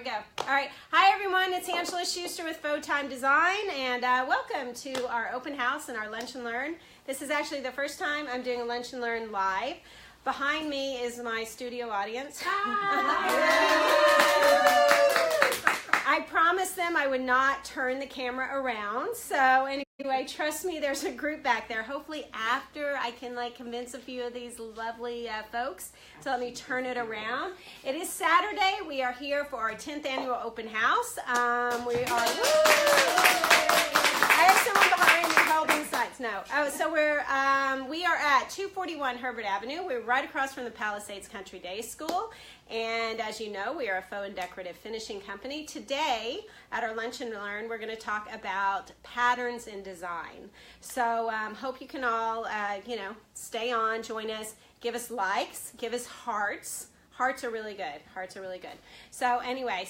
go. All right. Hi, everyone. It's Angela Schuster with Photime Design, and welcome to our open house and our Lunch and Learn. This is actually the first time I'm doing a Lunch and Learn live. Behind me is my studio audience. I promised them I would not turn the camera around. So anyway, trust me, there's a group back there. Hopefully after I can convince a few of these lovely folks to let me turn it around. It is Saturday. We are here for our 10th annual open house. We are, I have someone behind me holding signs. No. Oh, so we are at 241 Herbert Avenue. We're right across from the Palisades Country Day School. And as you know, we are a faux and decorative finishing company. Today, at our Lunch and Learn, we're going to talk about patterns in design. So hope you can all, stay on, join us, give us likes, give us hearts. Hearts are really good. Hearts are really good. So anyway,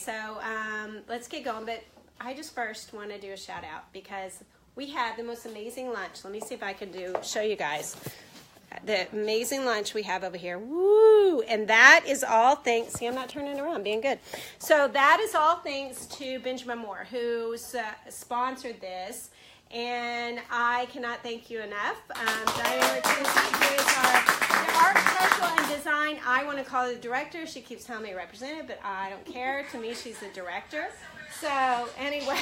let's get going. But I just first want to do a shout out because we had the most amazing lunch. Let me see if I can show you guys the amazing lunch we have over here. Woo! And that is all thanks, see, I'm not turning around, being good. So that is all thanks to Benjamin Moore, who's sponsored this. And I cannot thank you enough. Diane Martinez, who is our architectural and design, I want to call her the director. She keeps telling me representative, but I don't care. To me, she's the director. So anyway,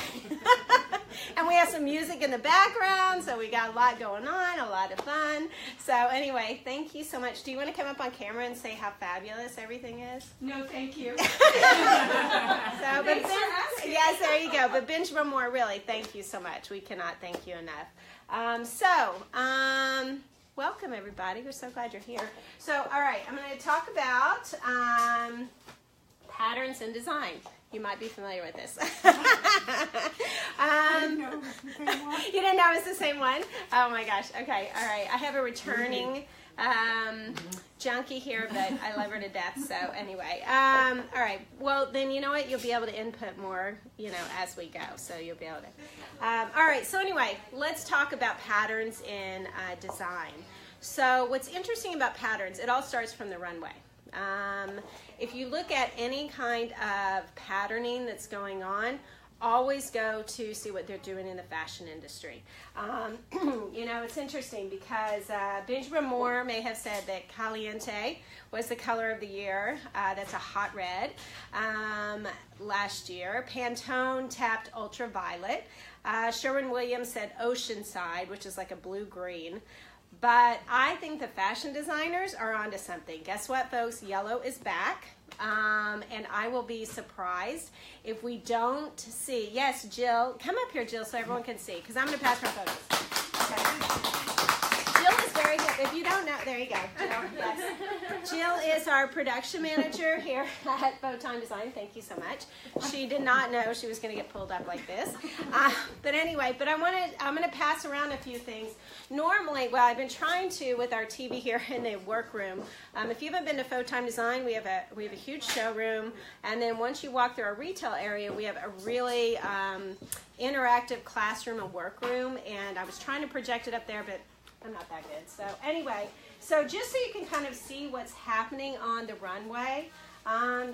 and we have some music in the background, so we got a lot going on, a lot of fun. So anyway, thank you so much. Do you want to come up on camera and say how fabulous everything is? No, thank you. Yes, there you go. But Benjamin Moore, really, thank you so much. We cannot thank you enough. Welcome everybody. We're so glad you're here. So, all right, I'm going to talk about patterns in design. You might be familiar with this. You didn't know it was the same one? Oh my gosh. Okay. All right. I have a returning junkie here, but I love her to death. So anyway. All right. Well, then you know what? You'll be able to input more, as we go. So you'll be able to. All right. So anyway, let's talk about patterns in design. So what's interesting about patterns, it all starts from the runway. If you look at any kind of patterning that's going on, always go to see what they're doing in the fashion industry. It's interesting because Benjamin Moore may have said that Caliente was the color of the year. That's a hot red. Last year, Pantone tapped ultraviolet. Sherwin-Williams said Oceanside, which is like a blue-green. But I think the fashion designers are onto something. Guess what, folks? Yellow is back. And I will be surprised if we don't see. Yes, Jill. Come up here, Jill, so everyone can see, because I'm going to pass her photos. Okay. Jill is very good. If you don't know, there you go. Jill, yes. Jill is our production manager here at Photime Design. Thank you so much. She did not know she was going to get pulled up like this. But anyway, I'm going to pass around a few things. Normally, well, I've been trying to with our TV here in the workroom. If you haven't been to Photime Design, we have a huge showroom, and then once you walk through our retail area, we have a really interactive classroom and workroom. And I was trying to project it up there, but I'm not that good. So anyway, just so you can kind of see what's happening on the runway.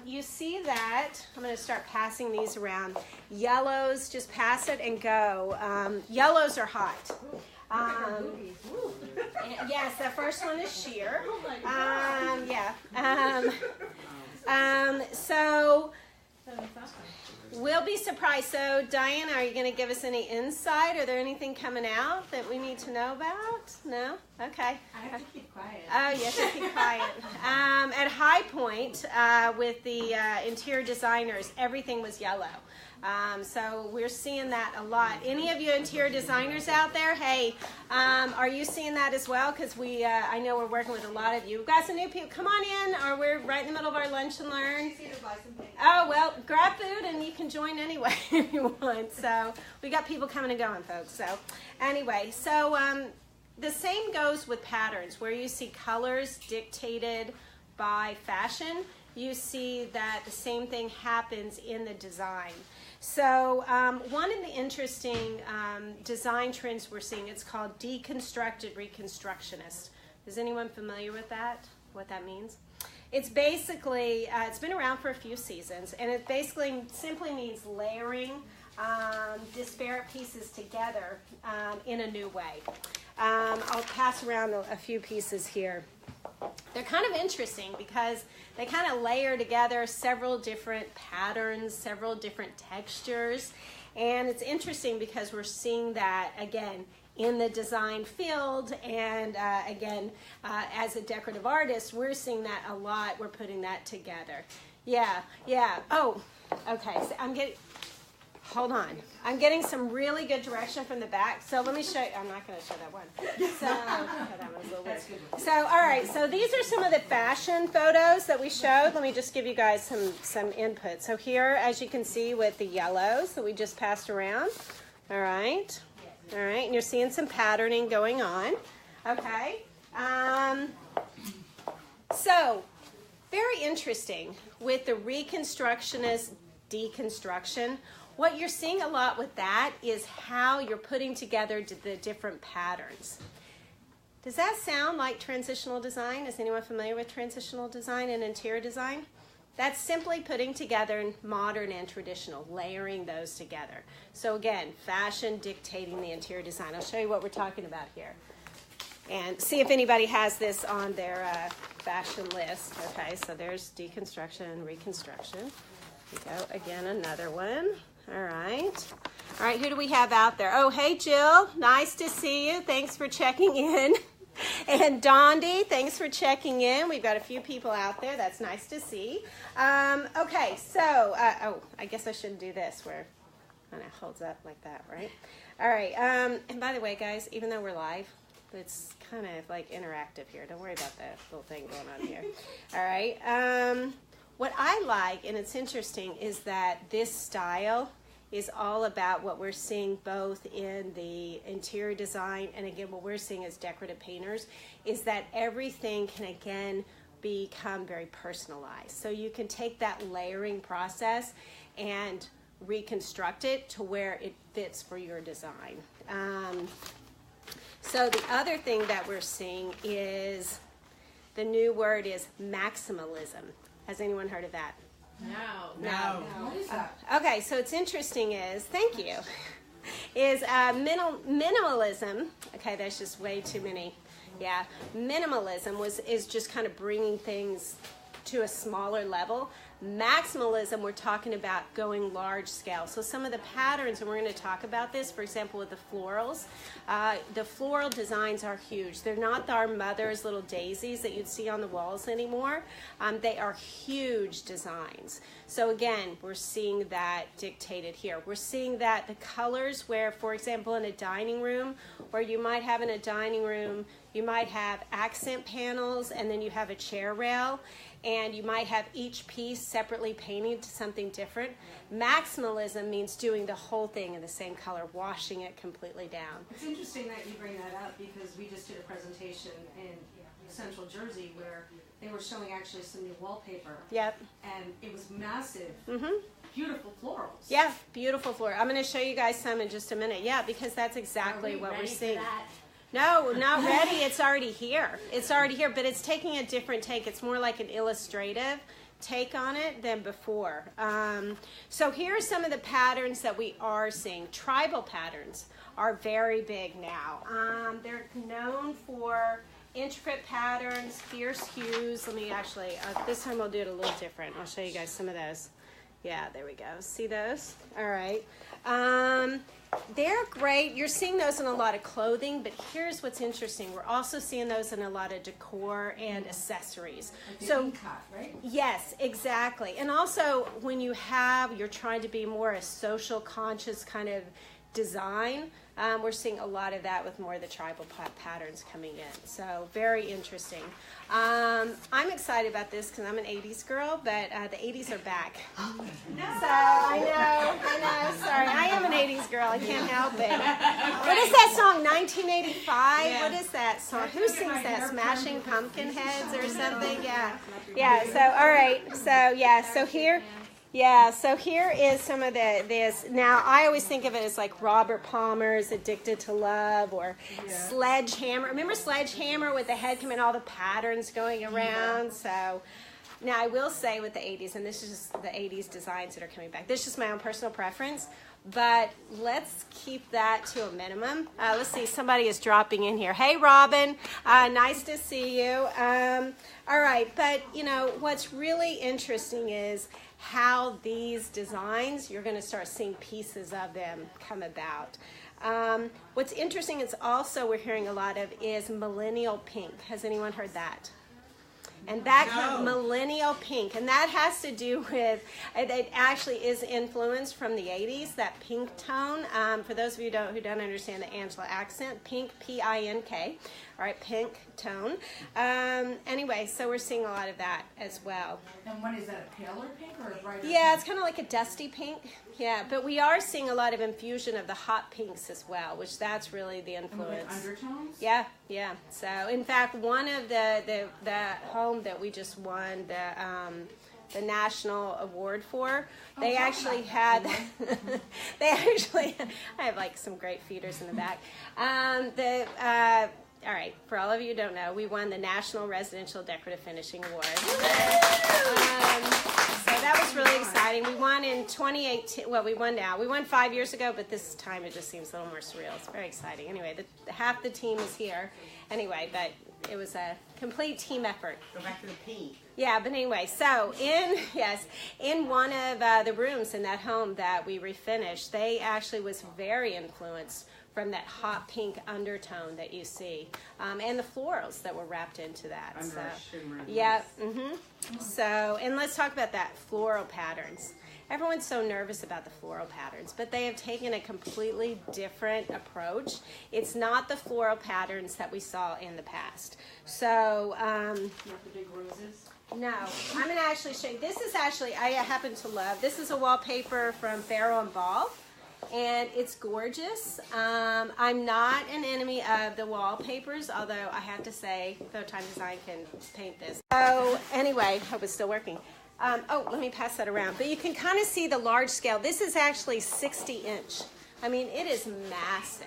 You see that, I'm going to start passing these around. Yellows, just pass it and go. Yellows are hot. Yes, the first one is sheer. So we'll be surprised. So Diana, are you going to give us any insight? Are there anything coming out that we need to know about? No? Okay. I have to keep quiet. Oh, yes, keep quiet. At High Point, with the interior designers, everything was yellow. So we're seeing that a lot. Any of you interior designers out there, hey, are you seeing that as well? Because I know we're working with a lot of you. We've got some new people. Come on in, or we're right in the middle of our lunch and learn. Oh, well, grab food and you can join anyway if you want. So we got people coming and going, folks. So anyway, the same goes with patterns, where you see colors dictated by fashion. You see that the same thing happens in the design. So one of the interesting design trends we're seeing, it's called deconstructed reconstructionist. Is anyone familiar with that? What that means? It's basically, it's been around for a few seasons, and it basically simply means layering disparate pieces together in a new way. I'll pass around a few pieces here. They're kind of interesting because they kind of layer together several different patterns, several different textures, and it's interesting because we're seeing that again in the design field, and again as a decorative artist, we're seeing that a lot. We're putting that together. Yeah. Oh, okay. So hold on. I'm getting some really good direction from the back. So let me show you. I'm not going to show that one. So, that one's a little weird. So, all right. So these are some of the fashion photos that we showed. Let me just give you guys some input. So here, as you can see with the yellows that we just passed around. All right. All right. And you're seeing some patterning going on. Okay. So, very interesting with the Reconstructionist deconstruction. What you're seeing a lot with that is how you're putting together the different patterns. Does that sound like transitional design? Is anyone familiar with transitional design and interior design? That's simply putting together modern and traditional, layering those together. So again, fashion dictating the interior design. I'll show you what we're talking about here. And see if anybody has this on their fashion list. Okay, so there's deconstruction and reconstruction. Here we go, again, another one. All right. All right, who do we have out there? Oh, hey, Jill. Nice to see you. Thanks for checking in. And Dondi, thanks for checking in. We've got a few people out there. That's nice to see. Okay, so, I guess I shouldn't do this where it kind of holds up like that, right? All right. And by the way, guys, even though we're live, it's kind of like interactive here. Don't worry about that little thing going on here. All right. What I like, and it's interesting, is that this style is all about what we're seeing both in the interior design and again what we're seeing as decorative painters is that everything can again become very personalized. So you can take that layering process and reconstruct it to where it fits for your design. So the other thing that we're seeing is the new word is maximalism. Has anyone heard of that? No. What is that? Okay, so it's interesting is, thank you, is minimalism. Okay, that's just way too many. Yeah, minimalism is just kind of bringing things to a smaller level. Maximalism, we're talking about going large scale. So some of the patterns, and we're going to talk about this, for example, with the florals. The floral designs are huge. They're not our mother's little daisies that you'd see on the walls anymore. They are huge designs. So again, we're seeing that dictated here. We're seeing that the colors where, for example, in a dining room, where you might have in a dining room, you might have accent panels and then you have a chair rail, and you might have each piece separately painted to something different. Maximalism means doing the whole thing in the same color, washing it completely down. It's interesting that you bring that up because we just did a presentation in Central Jersey where they were showing actually some new wallpaper. Yep. And it was massive, beautiful florals. Yeah, beautiful floor. I'm going to show you guys some in just a minute. Yeah, because that's exactly what we're seeing. No, not ready. It's already here. It's already here, but it's taking a different take. It's more like an illustrative take on it than before. So here are some of the patterns that we are seeing. Tribal patterns are very big now. They're known for intricate patterns, fierce hues. Let me actually, this time I'll do it a little different. I'll show you guys some of those. Yeah, there we go. See those? All right. They're great. You're seeing those in a lot of clothing, but here's what's interesting. We're also seeing those in a lot of decor and accessories. Like So, cut, right? yes, exactly. And also when you're trying to be more a social conscious kind of design, we're seeing a lot of that with more of the tribal patterns coming in. So very interesting. I'm excited about this because I'm an 80s girl, but the 80s are back. No. So I know, sorry. I am an 80s girl. I can't help it. What is that song, 1985? Yeah. What is that song? Who sings that? Smashing Pumpkinheads or something? Yeah, so all right. So, yeah, so here... Yeah, so here is some of this. Now, I always think of it as like Robert Palmer's Addicted to Love or Sledgehammer. Remember Sledgehammer with the head coming, all the patterns going around? So, Now I will say with the 80s, and this is just the 80s designs that are coming back. This is just my own personal preference, but let's keep that to a minimum. Let's see, somebody is dropping in here. Hey, Robin, nice to see you. All right, but you know, what's really interesting is how these designs, you're gonna start seeing pieces of them come about. What's interesting is also we're hearing a lot of is millennial pink. Has anyone heard that? And that kind of millennial pink, and that has to do with, it actually is influenced from the 80s, that pink tone. For those of you who don't understand the Angela accent, pink, P-I-N-K, all right, pink tone. Anyway, so we're seeing a lot of that as well. And what is that, a paler pink or a brighter Yeah, pink? it's kind of like a dusty pink. Yeah, but we are seeing a lot of infusion of the hot pinks as well, which that's really the influence. And with undertones? Yeah, yeah. So, in fact, one of the home that we just won the national award for, they actually had, I have like some great feeders in the back. All right, for all of you who don't know, we won the National Residential Decorative Finishing Award. So that was really exciting. We won in 2018. Well, we won now. We won 5 years ago, but this time it just seems a little more surreal. It's very exciting. Anyway, half the team is here. Anyway, but it was a complete team effort. Go back to the pink. Yeah, but anyway, so in one of the rooms in that home that we refinished, they actually was very influenced from that hot pink undertone that you see, and the florals that were wrapped into that. Under So, a shimmer. yeah. So, and let's talk about that floral patterns. Everyone's so nervous about the floral patterns, but they have taken a completely different approach. It's not the floral patterns that we saw in the past. So, Not the big roses. no, I'm going to actually show you. This is actually, I happen to love. This is a wallpaper from Farrow and Ball, and it's gorgeous. I'm not an enemy of the wallpapers, although I have to say, Photon Design can paint this. So anyway, hope it's still working. Oh, let me pass that around. But you can kind of see the large scale. This is actually 60 inch. I mean, it is massive.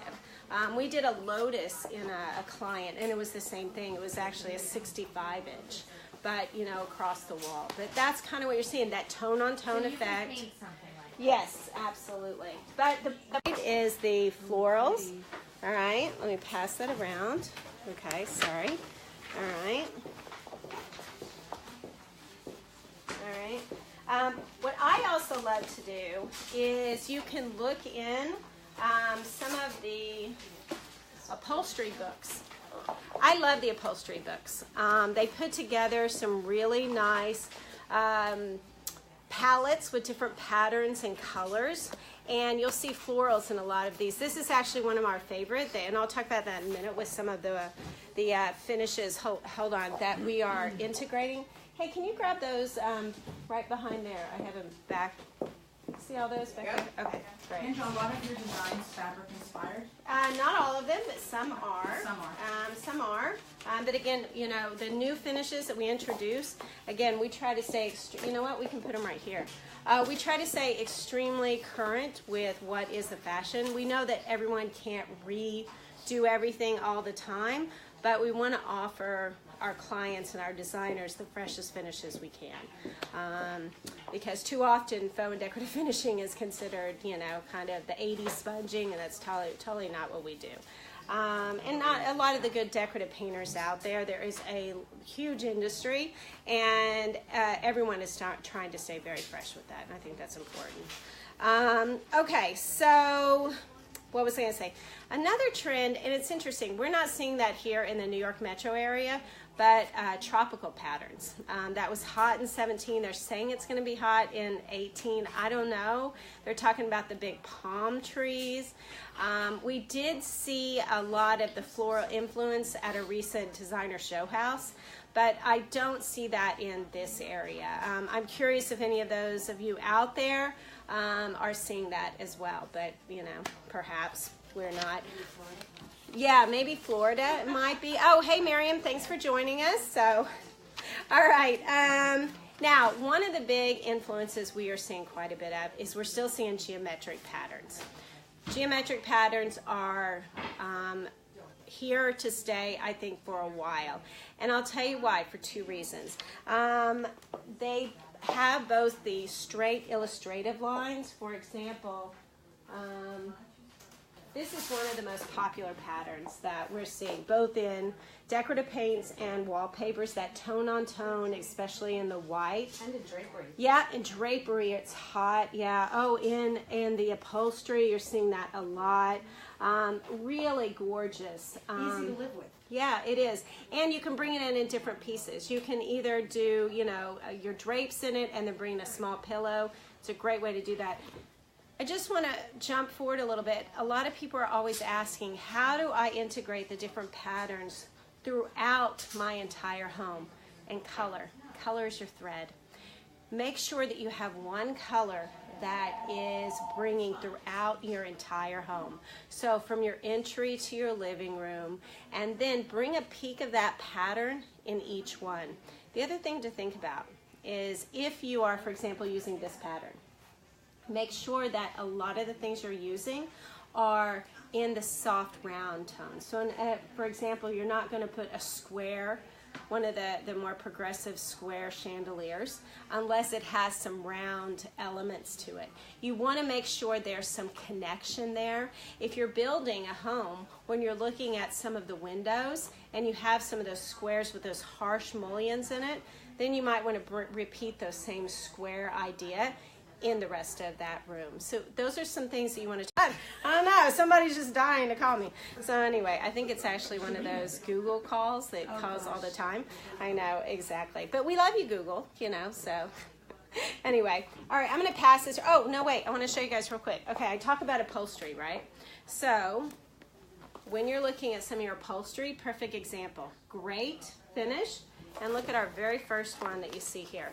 We did a lotus in a client, and it was the same thing. It was actually a 65 inch, but you know, across the wall. But that's kind of what you're seeing, that tone on tone effect. Yes, absolutely. But the point is the florals. All right, let me pass that around. Okay, sorry. All right. All right. What I also love to do is you can look in some of the upholstery books. I love the upholstery books. They put together some really nice palettes with different patterns and colors, and you'll see florals in a lot of these. This is actually one of our favorite, and I'll talk about that in a minute with some of the finishes, hold on, that we are integrating. Hey, can you grab those right behind there? I have them back. See all those back there? Okay, great. Angela, a lot of your designs fabric inspired? Not all of them, but some are. Some are. Some are. But again, you know, the new finishes that we introduce, again, we try to stay, you know what, we can put them right here. We try to stay extremely current with what is the fashion. We know that everyone can't redo everything all the time, but we want to offer our clients and our designers the freshest finishes we can. Because too often faux and decorative finishing is considered, you know, kind of the 80s sponging, and that's totally not what we do. And not a lot of the good decorative painters out there. There is a huge industry, and everyone is trying to stay very fresh with that, and I think that's important. Okay, so what was I going to say? Another trend, and it's interesting, we're not seeing that here in the New York metro area, but tropical patterns. That was hot in 17. They're saying it's going to be hot in 18. I don't know. They're talking about the big palm trees. We did see a lot of the floral influence at a recent designer show house, but I don't see that in this area. I'm curious if any of those of you out there are seeing that as well, but you know, perhaps we're not. Yeah, maybe Florida it might be. Oh, hey Miriam, thanks for joining us. So, all right. Now, one of the big influences we are seeing quite a bit of is we're still seeing geometric patterns. Geometric patterns are here to stay, I think, for a while. And I'll tell you why, for two reasons. They have both the straight illustrative lines. For example, this is one of the most popular patterns that we're seeing, both in decorative paints and wallpapers, that tone on tone, especially in the white. And in drapery. Yeah, in drapery, it's hot. Yeah. Oh, in the upholstery, you're seeing that a lot. Really gorgeous. Easy to live with. Yeah, it is. And you can bring it in different pieces. You can either do, your drapes in it and then bring in a small pillow. It's a great way to do that. I just want to jump forward a little bit. A lot of people are always asking, how do I integrate the different patterns throughout my entire home? And color. Color is your thread. Make sure that you have one color that is bringing throughout your entire home. So from your entry to your living room, and then bring a peek of that pattern in each one. The other thing to think about is if you are, for example, using this pattern, make sure that a lot of the things you're using are in the soft round tone. So for example, you're not going to put a square, one of the more progressive square chandeliers, unless it has some round elements to it. You want to make sure there's some connection there. If you're building a home, when you're looking at some of the windows and you have some of those squares with those harsh mullions in it, then you might want to repeat those same square idea in the rest of that room. So those are some things that you want to I don't know, somebody's just dying to call me. So anyway, I think it's actually one of those Google calls that calls all the time. I know, exactly. But we love you, Google, so anyway. All right, I'm going to pass this. Oh, no, wait. I want to show you guys real quick. Okay, I talk about upholstery, right? So when you're looking at some of your upholstery, perfect example. Great finish. And look at our very first one that you see here.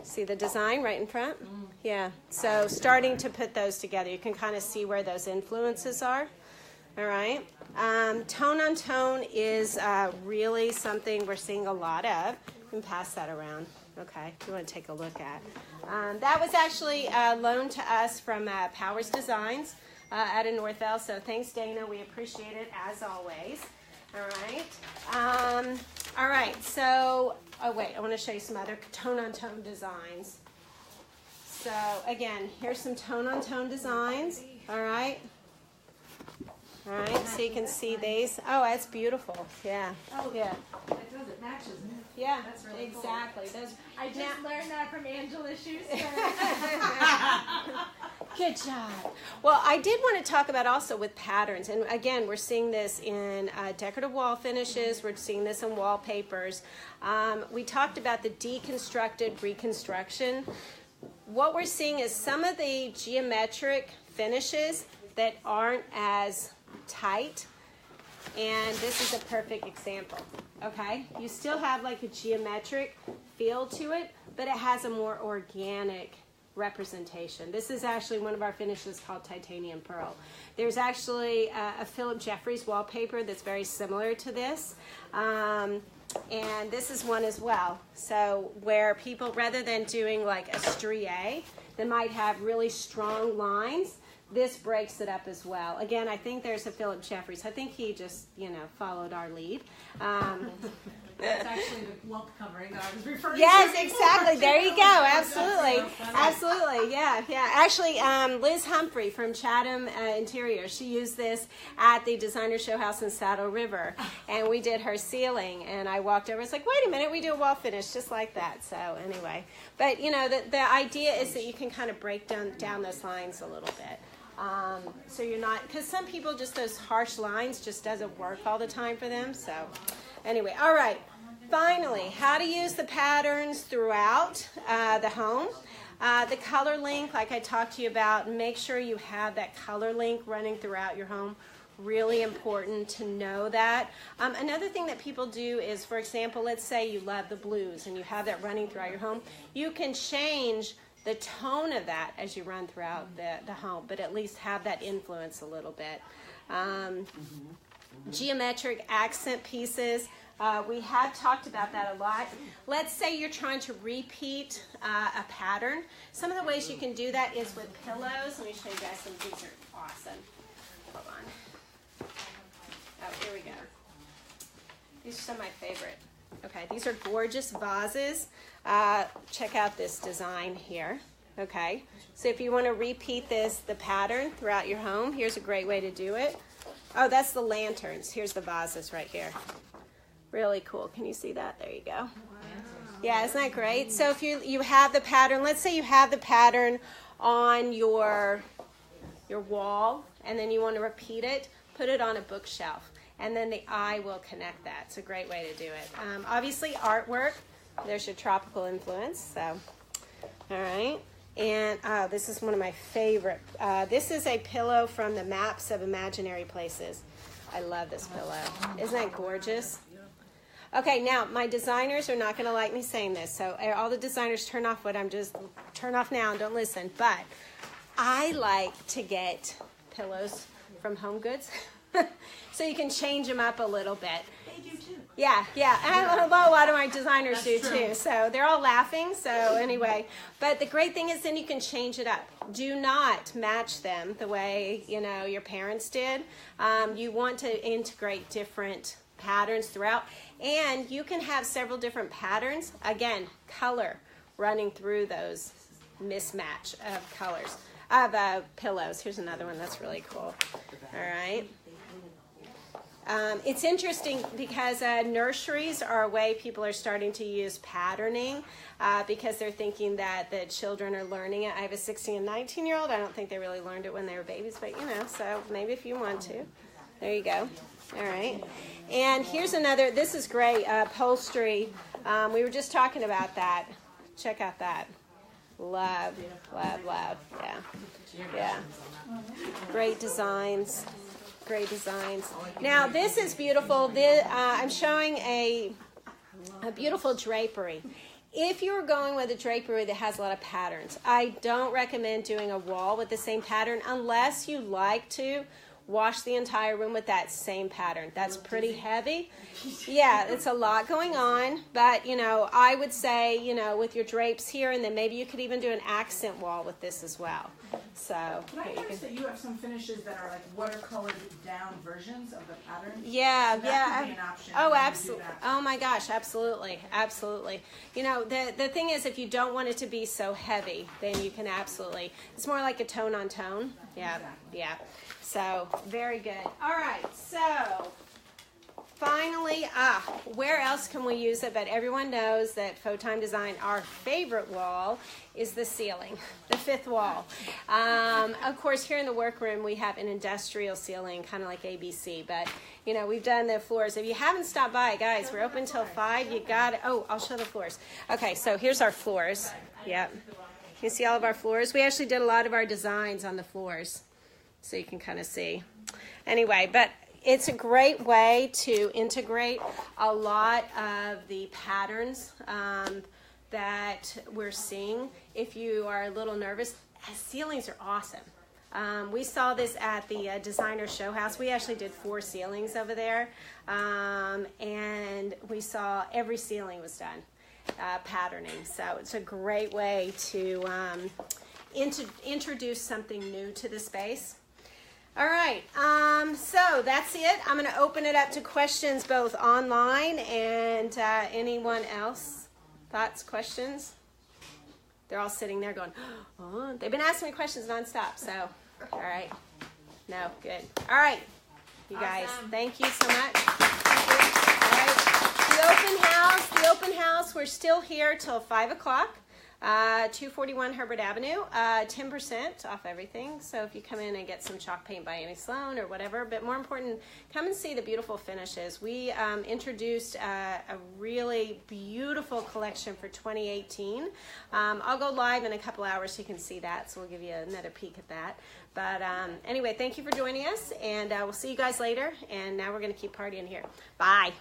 See the design right in front? Yeah. So starting to put those together, you can kind of see where those influences are. All right. Tone on tone is really something we're seeing a lot of. You can pass that around. Okay. If you want to take a look at. That was actually loaned to us from Powers Designs out of Northville. So thanks, Dana. We appreciate it as always. All right. All right. So, oh wait, I want to show you some other tone-on-tone designs. So again, here's some tone-on-tone designs. All right. All right. So you can see these. Oh, that's beautiful. Yeah. Oh, yeah. It does. It matches. Yeah. That's really cool. Exactly. Those. I just learned that from Angela Schuster. Good job. Well, I did want to talk about also with patterns, and again, we're seeing this in decorative wall finishes. We're seeing this in wallpapers. We talked about the deconstructed reconstruction. What we're seeing is some of the geometric finishes that aren't as tight, and this is a perfect example. Okay, you still have like a geometric feel to it, but it has a more organic representation. This is actually one of our finishes called Titanium Pearl. There's actually a Philip Jeffries wallpaper that's very similar to this. And this is one as well. So where people, rather than doing like a strié, they might have really strong lines. This breaks it up as well. Again, I think there's a Philip Jeffries. I think he just, followed our lead. That's actually the lump covering that I was referring to. Yes, exactly. There you go. Absolutely. Absolutely. Yeah. Actually, Liz Humphrey from Chatham Interior, she used this at the Designer Show House in Saddle River, and we did her ceiling, and I walked over. It's like, wait a minute, we do a wall finish just like that. So anyway, but the idea is that you can kind of break down those lines a little bit. So you're not, because some people just those harsh lines just doesn't work all the time for them. So anyway, all right. Finally, how to use the patterns throughout the home. The color link, like I talked to you about, make sure you have that color link running throughout your home. Really important to know that. Another thing that people do is, for example, let's say you love the blues and you have that running throughout your home. You can change the tone of that as you run throughout the home, but at least have that influence a little bit. Geometric accent pieces. We have talked about that a lot. Let's say you're trying to repeat a pattern. Some of the ways you can do that is with pillows. Let me show you guys some. These are awesome. Hold on. Oh, here we go. These are some of my favorite. Okay, these are gorgeous vases. Check out this design here. Okay, so if you want to repeat the pattern throughout your home, here's a great way to do it. Oh, that's the lanterns. Here's the vases right here. Really cool. Can you see that? There you go. Yeah, isn't that great? So if you have the pattern, let's say you have the pattern on your wall, and then you want to repeat it, put it on a bookshelf, and then the eye will connect that. It's a great way to do it. Obviously, artwork. There's your tropical influence. So, all right. And this is one of my favorite. This is a pillow from the Maps of Imaginary Places. I love this pillow. Isn't that gorgeous? Okay, now my designers are not going to like me saying this, so all the designers turn off turn off now and don't listen. But I like to get pillows from Home Goods, so you can change them up a little bit. They do too. Yeah. And a lot of my designers do too. So they're all laughing. So anyway, but the great thing is then you can change it up. Do not match them the way your parents did. You want to integrate different patterns throughout, and you can have several different patterns. Again, color running through those mismatch of colors of pillows. Here's another one that's really cool. All right. It's interesting because nurseries are a way people are starting to use patterning because they're thinking that the children are learning it. I have a 16 and 19-year-old. I don't think they really learned it when they were babies, but so maybe if you want to. There you go. All right. And here's another. This is great. Upholstery. We were just talking about that. Check out that. Love. Yeah. Great designs. Great designs. Now this is beautiful. I'm showing a beautiful drapery. If you're going with a drapery that has a lot of patterns, I don't recommend doing a wall with the same pattern unless you like to wash the entire room with that same pattern. That's pretty heavy. Yeah, it's a lot going on, but I would say, with your drapes here, and then maybe you could even do an accent wall with this as well. So, Can I notice that you have some finishes that are like watercolored down versions of the pattern? Yeah, so that could be an option. Oh, absolutely. Oh my gosh, absolutely. The thing is, if you don't want it to be so heavy, then you can absolutely. It's more like a tone on tone. Yeah, yeah. So, very good. All right, so finally, where else can we use it? But everyone knows that Photon Design, our favorite wall, is the ceiling, the fifth wall. Of course, here in the workroom, we have an industrial ceiling, kind of like ABC, but, we've done the floors. If you haven't stopped by, guys, we're open till 5. You got it. Oh, I'll show the floors. Okay, so here's our floors. Yep. You see all of our floors? We actually did a lot of our designs on the floors, so you can kind of see. Anyway, but it's a great way to integrate a lot of the patterns that we're seeing. If you are a little nervous, ceilings are awesome. We saw this at the designer show house. We actually did 4 ceilings over there, and we saw every ceiling was done patterning. So it's a great way to introduce something new to the space. All right, so that's it. I'm going to open it up to questions both online and anyone else. Thoughts, questions? They're all sitting there going, oh, they've been asking me questions nonstop, so, all right. No, good. All right, you guys, thank you so much. All right, the open house, we're still here till 5 o'clock. 241 Herbert Avenue, 10% off everything. So if you come in and get some chalk paint by Annie Sloan or whatever, but more important, come and see the beautiful finishes. We introduced a really beautiful collection for 2018. I'll go live in a couple hours so you can see that, so we'll give you another peek at that. But anyway, thank you for joining us, and we'll see you guys later. And now we're going to keep partying here. Bye.